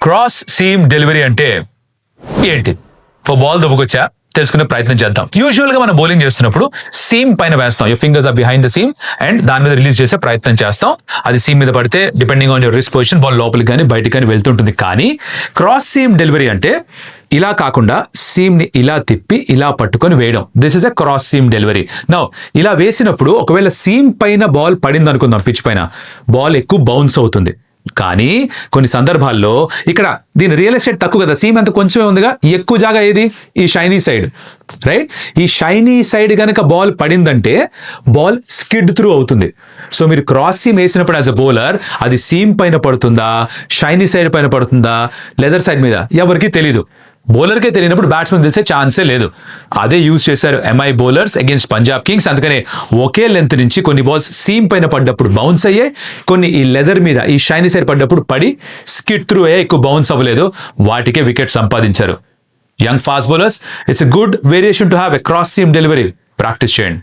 Cross seam delivery అంటే ఏంటి? ఓ ball దుబ్బకొచ్చా తెలుసుకునే ప్రయత్నం చేద్దాం. యూజువల్ గా మనం బౌలింగ్ చేస్తున్నప్పుడు సీమ్ పైన వేస్తాం. Your fingers are behind the seam and దాని మీద రిలీజ్ చేసే ప్రయత్నం చేస్తాం. అది సీమ్ మీద పడితే depending on your wrist position ball లోపలికి కానీ బయటికి కానీ వెళ్తుంటుంది. కానీ క్రాస్ సీమ్ డెలివరీ అంటే ఇలా కాకుండా సీమ్ ని ఇలా తిప్పి ఇలా పట్టుకొని వేయడం. This is a cross seam delivery. Now ఇలా వేసినప్పుడు ఒకవేళ సీమ్ పైన బాల్ పడింది అనుకుందాం, పిచ్ పైన బాల్ ఎక్కువ బౌన్స్ అవుతుంది. కానీ కొన్ని సందర్భాల్లో ఇక్కడ దీని రియల్ ఎస్టేట్ తక్కువ కదా, సీమ్ అంత కొంచెమే ఉందిగా, ఎక్కువ జాగా ఏది? ఈ షైనీ సైడ్, రైట్? ఈ షైనీ సైడ్ కనుక బాల్ పడిందంటే బాల్ స్కిడ్ త్రూ అవుతుంది. సో మీరు క్రాస్ సీమ్ వేసినప్పుడు యాజ్ అ బౌలర్ అది సీమ్ పైన పడుతుందా, షైనీ సైడ్ పైన పడుతుందా, లెదర్ సైడ్ మీద, ఎవరికి తెలీదు. బౌలర్కే తెలియనప్పుడు బ్యాట్స్మెన్ తెలిసే ఛాన్సే లేదు. అదే యూజ్ చేశారు MI bowlers against Punjab Kings. అందుకనే ఒకే లెంత్ నుంచి కొన్ని బాల్స్ సీమ్ పైన పడ్డప్పుడు బౌన్స్ అయ్యాయి, కొన్ని ఈ లెదర్ మీద ఈ షైనీ సైడ్ పడ్డప్పుడు పడి స్కిడ్ త్రూ అయ్యే, ఎక్కువ బౌన్స్ అవ్వలేదు. వాటికే వికెట్ సంపాదించారు. Young fast bowlers, it's a good variation to have a cross seam delivery. Practice చేయండి.